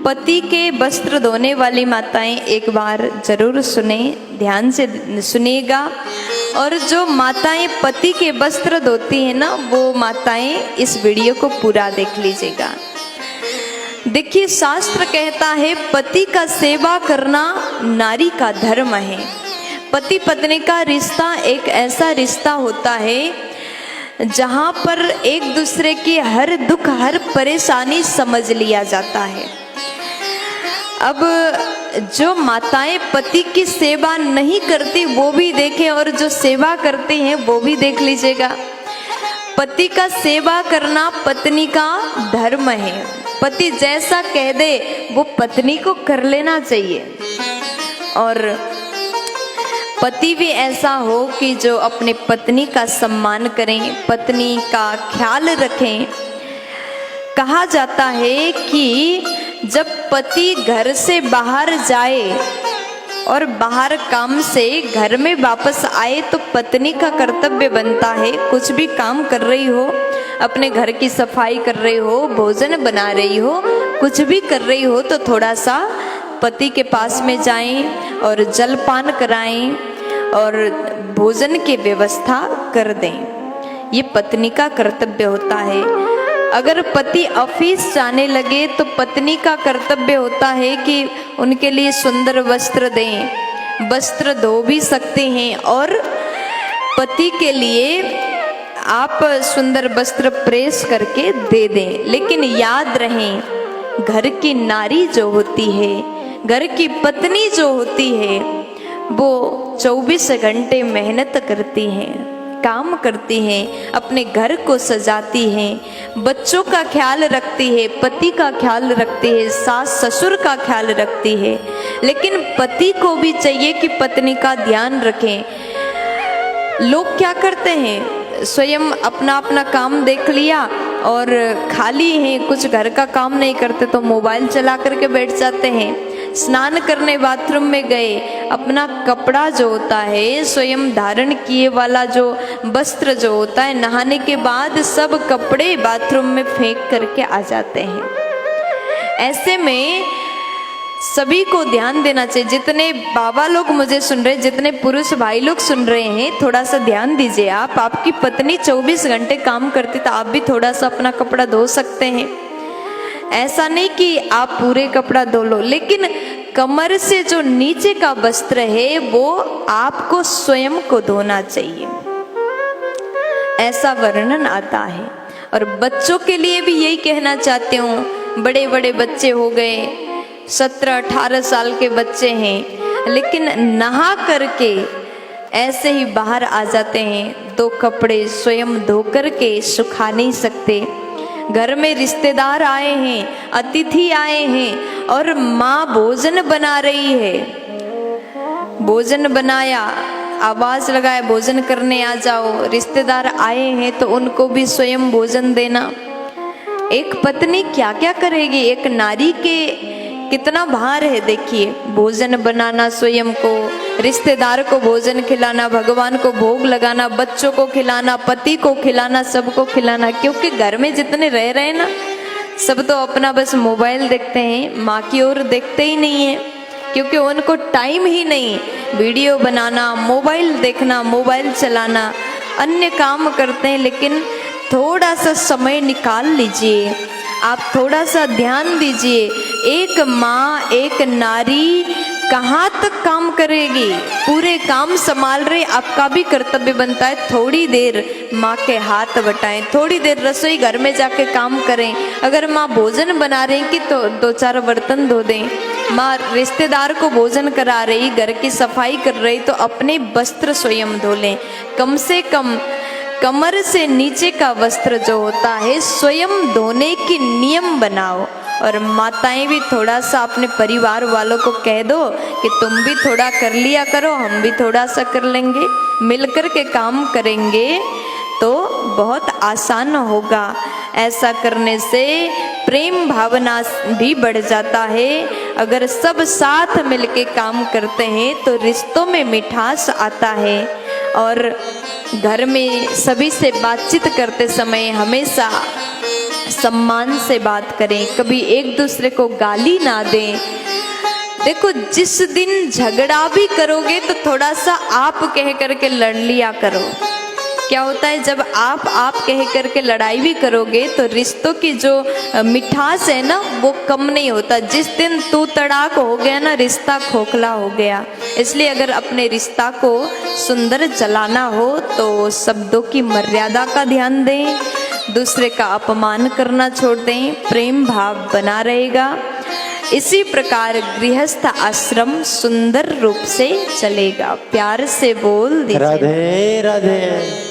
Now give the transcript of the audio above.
पति के वस्त्र धोने वाली माताएं एक बार जरूर सुने, ध्यान से सुनिएगा। और जो माताएं पति के वस्त्र धोती हैं ना, वो माताएं इस वीडियो को पूरा देख लीजिएगा। देखिए, शास्त्र कहता है पति का सेवा करना नारी का धर्म है। पति पत्नी का रिश्ता एक ऐसा रिश्ता होता है जहाँ पर एक दूसरे की हर दुख हर परेशानी समझ लिया जाता है। अब जो माताएं पति की सेवा नहीं करती वो भी देखें, और जो सेवा करती हैं वो भी देख लीजिएगा। पति का सेवा करना पत्नी का धर्म है। पति जैसा कह दे वो पत्नी को कर लेना चाहिए। और पति भी ऐसा हो कि जो अपने पत्नी का सम्मान करें, पत्नी का ख्याल रखें। कहा जाता है कि जब पति घर से बाहर जाए और बाहर काम से घर में वापस आए तो पत्नी का कर्तव्य बनता है, कुछ भी काम कर रही हो, अपने घर की सफाई कर रही हो, भोजन बना रही हो, कुछ भी कर रही हो, तो थोड़ा सा पति के पास में जाएं और जलपान कराएं और भोजन की व्यवस्था कर दें। ये पत्नी का कर्तव्य होता है। अगर पति ऑफिस जाने लगे तो पत्नी का कर्तव्य होता है कि उनके लिए सुंदर वस्त्र दें। वस्त्र धो भी सकते हैं और पति के लिए आप सुंदर वस्त्र प्रेस करके दे दें। लेकिन याद रहें, घर की नारी जो होती है, घर की पत्नी जो होती है, वो 24 घंटे मेहनत करती हैं, काम करती हैं, अपने घर को सजाती हैं, बच्चों का ख्याल रखती है, पति का ख्याल रखती है, सास ससुर का ख्याल रखती है। लेकिन पति को भी चाहिए कि पत्नी का ध्यान रखें। लोग क्या करते हैं, स्वयं अपना अपना काम देख लिया और खाली हैं, कुछ घर का काम नहीं करते तो मोबाइल चला करके बैठ जाते हैं। स्नान करने बाथरूम में गए, अपना कपड़ा जो होता है, स्वयं धारण किए वाला जो वस्त्र जो होता है, नहाने के बाद सब कपड़े बाथरूम में फेंक करके आ जाते हैं। ऐसे में सभी को ध्यान देना चाहिए। जितने बाबा लोग मुझे सुन रहे, जितने पुरुष भाई लोग सुन रहे हैं, थोड़ा सा ध्यान दीजिए। आपकी पत्नी 24 घंटे काम करती तो आप भी थोड़ा सा अपना कपड़ा धो सकते हैं। ऐसा नहीं कि आप पूरे कपड़ा धो लो, लेकिन कमर से जो नीचे का वस्त्र है वो आपको स्वयं को धोना चाहिए, ऐसा वर्णन आता है। और बच्चों के लिए भी यही कहना चाहती हूँ। बड़े बड़े बच्चे हो गए, 17-18 साल के बच्चे हैं, लेकिन नहा करके ऐसे ही बाहर आ जाते हैं, दो कपड़े स्वयं धो करके सुखा नहीं सकते। घर में रिश्तेदार आए हैं, अतिथि आए हैं और माँ भोजन बना रही है, भोजन बनाया, आवाज लगाए भोजन करने आ जाओ, रिश्तेदार आए हैं तो उनको भी स्वयं भोजन देना। एक पत्नी क्या क्या करेगी, एक नारी के कितना भार है। देखिए, भोजन बनाना स्वयं को, रिश्तेदार को भोजन खिलाना, भगवान को भोग लगाना, बच्चों को खिलाना, पति को खिलाना, सबको खिलाना। क्योंकि घर में जितने रह रहे हैं ना, सब तो अपना बस मोबाइल देखते हैं, माँ की ओर देखते ही नहीं है, क्योंकि उनको टाइम ही नहीं। वीडियो बनाना, मोबाइल देखना, मोबाइल चलाना, अन्य काम करते हैं। लेकिन थोड़ा सा समय निकाल लीजिए, आप थोड़ा सा ध्यान दीजिए। एक माँ, एक नारी कहाँ तक काम करेगी, पूरे काम संभाल रहे, आपका भी कर्तव्य बनता है थोड़ी देर माँ के हाथ बटाएं, थोड़ी देर रसोई घर में जाके काम करें। अगर माँ भोजन बना रही कि तो 2-4 बर्तन धो दें। माँ रिश्तेदार को भोजन करा रही, घर की सफाई कर रही, तो अपने वस्त्र स्वयं धो लें। कम से कम कमर से नीचे का वस्त्र जो होता है स्वयं धोने की नियम बनाओ। और माताएं भी थोड़ा सा अपने परिवार वालों को कह दो कि तुम भी थोड़ा कर लिया करो, हम भी थोड़ा सा कर लेंगे, मिलकर के काम करेंगे तो बहुत आसान होगा। ऐसा करने से प्रेम भावना भी बढ़ जाता है। अगर सब साथ मिलके काम करते हैं तो रिश्तों में मिठास आता है। और घर में सभी से बातचीत करते समय हमेशा सम्मान से बात करें, कभी एक दूसरे को गाली ना दें। देखो जिस दिन झगड़ा भी करोगे तो थोड़ा सा आप कह करके लड़ लिया करो। क्या होता है जब आप कह करके लड़ाई भी करोगे तो रिश्तों की जो मिठास है ना वो कम नहीं होता। जिस दिन तू तड़ाक हो गया ना, रिश्ता खोखला हो गया। इसलिए अगर अपने रिश्ता को सुंदर चलाना हो तो शब्दों की मर्यादा का ध्यान दें, दूसरे का अपमान करना छोड़ दें, प्रेम भाव बना रहेगा। इसी प्रकार गृहस्थ आश्रम सुंदर रूप से चलेगा। प्यार से बोल दीजिए राधे राधे।